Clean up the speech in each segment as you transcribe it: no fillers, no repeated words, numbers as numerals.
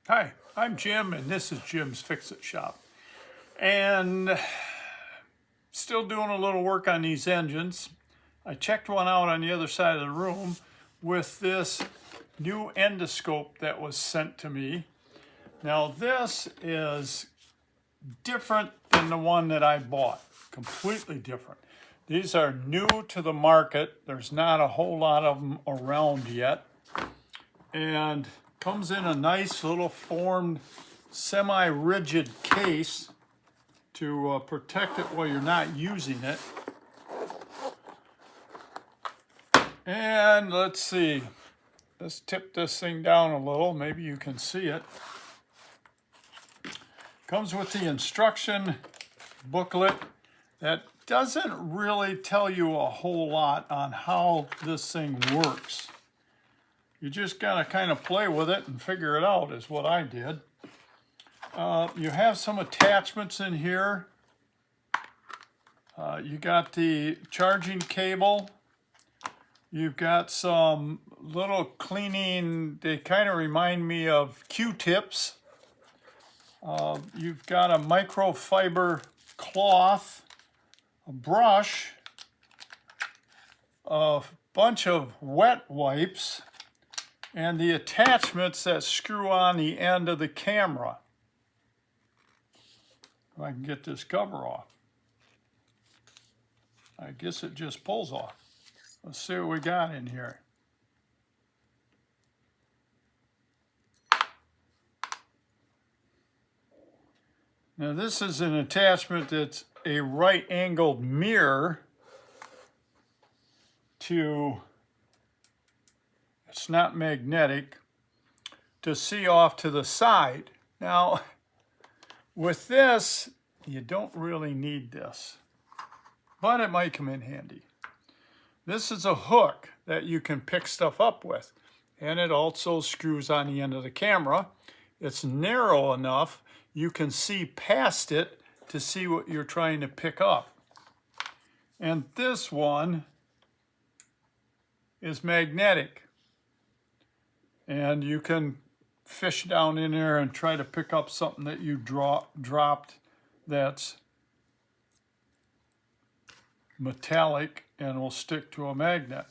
Hi, I'm Jim, and this is Jim's Fix-It Shop. And still doing a little work on these engines. I checked one out on the other side of the room with this new endoscope that was sent to me. Now this is different than the one that I bought, completely different. These are new to the market. There's not a whole lot of them around yet. And comes in a nice little formed semi-rigid case to protect it while you're not using it. And let's see, let's tip this thing down a little, maybe you can see it. Comes with the instruction booklet that doesn't really tell you a whole lot on how this thing works. You just gotta kind of play with it and figure it out is what I did. You have some attachments in here. You got the charging cable. You've got some little cleaning, they kind of remind me of Q-tips. You've got a microfiber cloth, a brush, a bunch of wet wipes, and the attachments that screw on the end of the camera. If I can get this cover off. I guess it just pulls off. Let's see what we got in here. Now this is an attachment that's a right-angled mirror to, it's not magnetic, to see off to the side. Now, with this, you don't really need this, but it might come in handy. This is a hook that you can pick stuff up with, and it also screws on the end of the camera. It's narrow enough you can see past it to see what you're trying to pick up. And this one is magnetic, and you can fish down in there and try to pick up something that you dropped that's metallic and will stick to a magnet.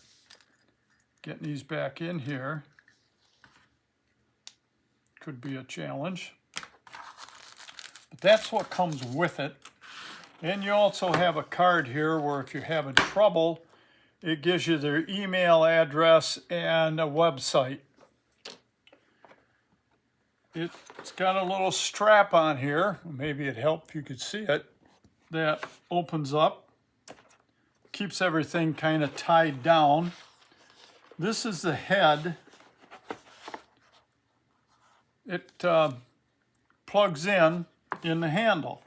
Getting these back in here could be a challenge, but that's what comes with it. And you also have a card here where if you're having trouble, it gives you their email address and a website. It's got a little strap on here, maybe it'd help if you could see it, that opens up, keeps everything kind of tied down. This is the head. It plugs in the handle.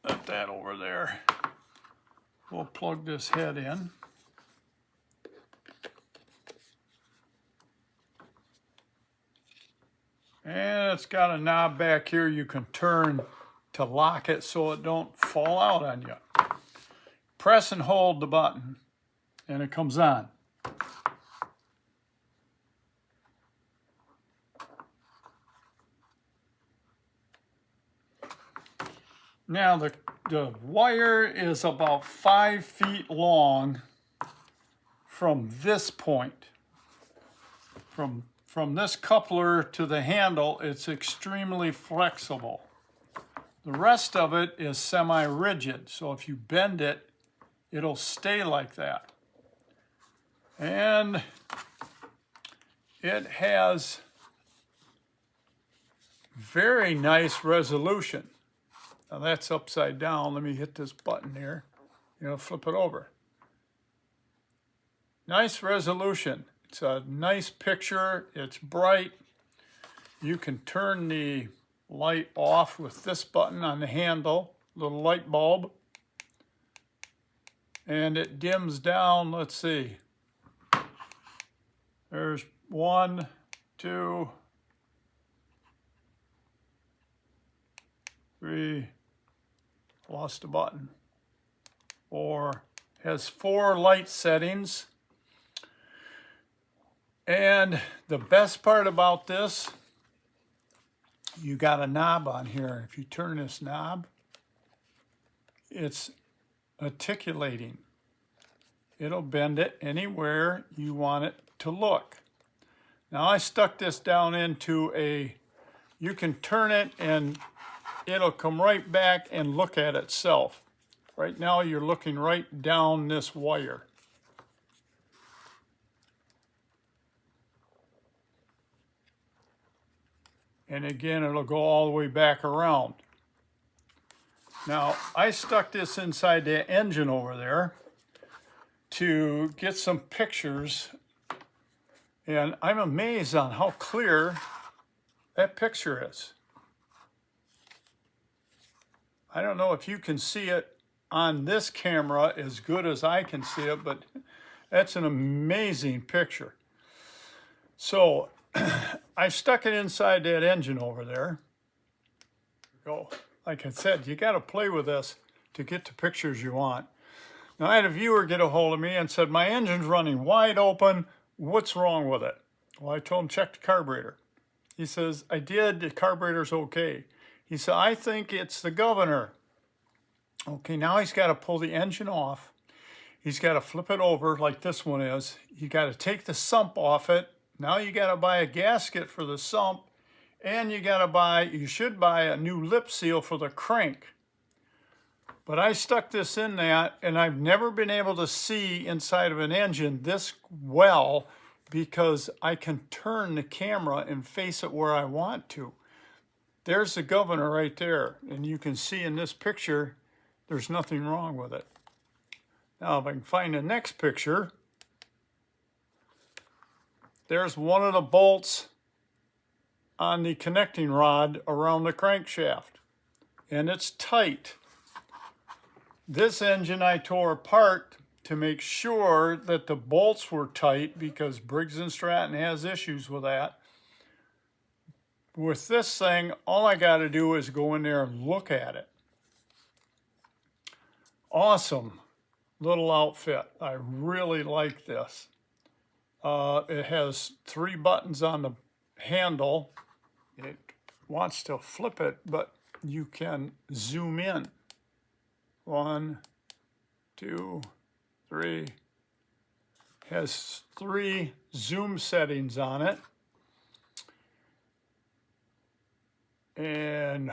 Put that over there. We'll plug this head in. And it's got a knob back here you can turn to lock it so it don't fall out on you. Press and hold the button and it comes on. Now the wire is about 5 feet long from this point. From this coupler to the handle, it's extremely flexible. The rest of it is semi-rigid, so if you bend it, it'll stay like that. And it has very nice resolution. Now that's upside down. Let me hit this button here. Flip it over. Nice resolution. It's a nice picture. It's bright. You can turn the light off with this button on the handle, little light bulb. And it dims down, let's see. There's 1, 2, 3, lost a button. 4, Has 4 light settings. And the best part about this, you got a knob on here. If you turn this knob, it's articulating. It'll bend it anywhere you want it to look. Now I stuck this down into a, you can turn it and it'll come right back and look at itself. Right now you're looking right down this wire. And again, it'll go all the way back around. Now, I stuck this inside the engine over there to get some pictures, and I'm amazed on how clear that picture is. I don't know if you can see it on this camera as good as I can see it, but that's an amazing picture. So, I stuck it inside that engine over there. Go. Like I said, you got to play with this to get the pictures you want. Now, I had a viewer get a hold of me and said, my engine's running wide open. What's wrong with it? Well, I told him, check the carburetor. He says, I did. The carburetor's okay. He said, I think it's the governor. Okay, now he's got to pull the engine off. He's got to flip it over like this one is. You got to take the sump off it. Now you got to buy a gasket for the sump, and you should buy a new lip seal for the crank. But I stuck this in that, and I've never been able to see inside of an engine this well because I can turn the camera and face it where I want to. There's the governor right there, and you can see in this picture there's nothing wrong with it. Now if I can find the next picture, there's one of the bolts on the connecting rod around the crankshaft, and it's tight. This engine I tore apart to make sure that the bolts were tight because Briggs & Stratton has issues with that. With this thing, all I got to do is go in there and look at it. Awesome little outfit. I really like this. It has 3 buttons on the handle. It wants to flip it, but you can zoom in. 1, 2, 3. Has 3 zoom settings on it. And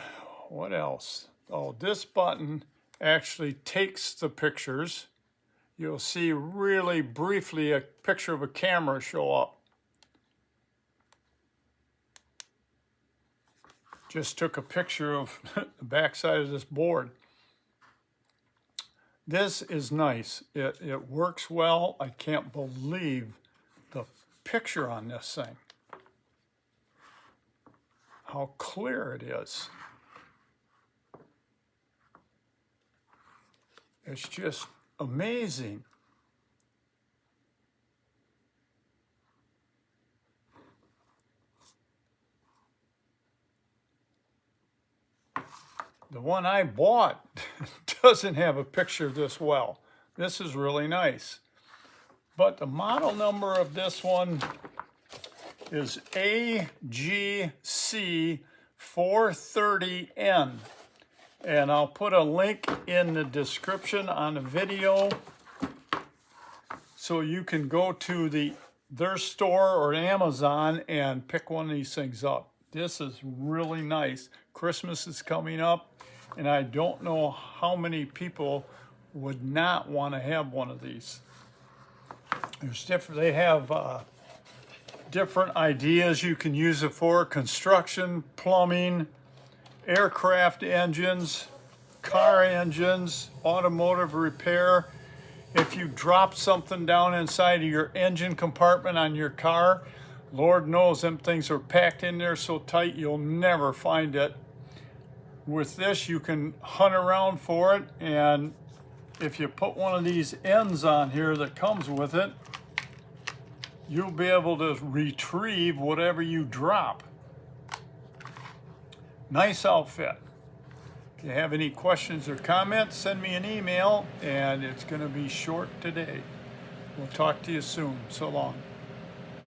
what else? Oh, this button actually takes the pictures. You'll see really briefly a picture of a camera show up. Just took a picture of the backside of this board. This is nice. It works well. I can't believe the picture on this thing. How clear it is. It's just amazing. The one I bought doesn't have a picture this well. This is really nice. But the model number of this one is AG C430N. And I'll put a link in the description on the video so you can go to their store or Amazon and pick one of these things up. This is really nice. Christmas is coming up, and I don't know how many people would not want to have one of these. There's different. They have different ideas you can use it for: construction, plumbing, aircraft engines, car engines, automotive repair. If you drop something down inside of your engine compartment on your car, Lord knows them things are packed in there so tight you'll never find it. With this, you can hunt around for it, and if you put one of these ends on here that comes with it, you'll be able to retrieve whatever you drop. Nice outfit. you have any questions or comments, send me an email, and it's going to be short today. We'll talk to you soon. So long.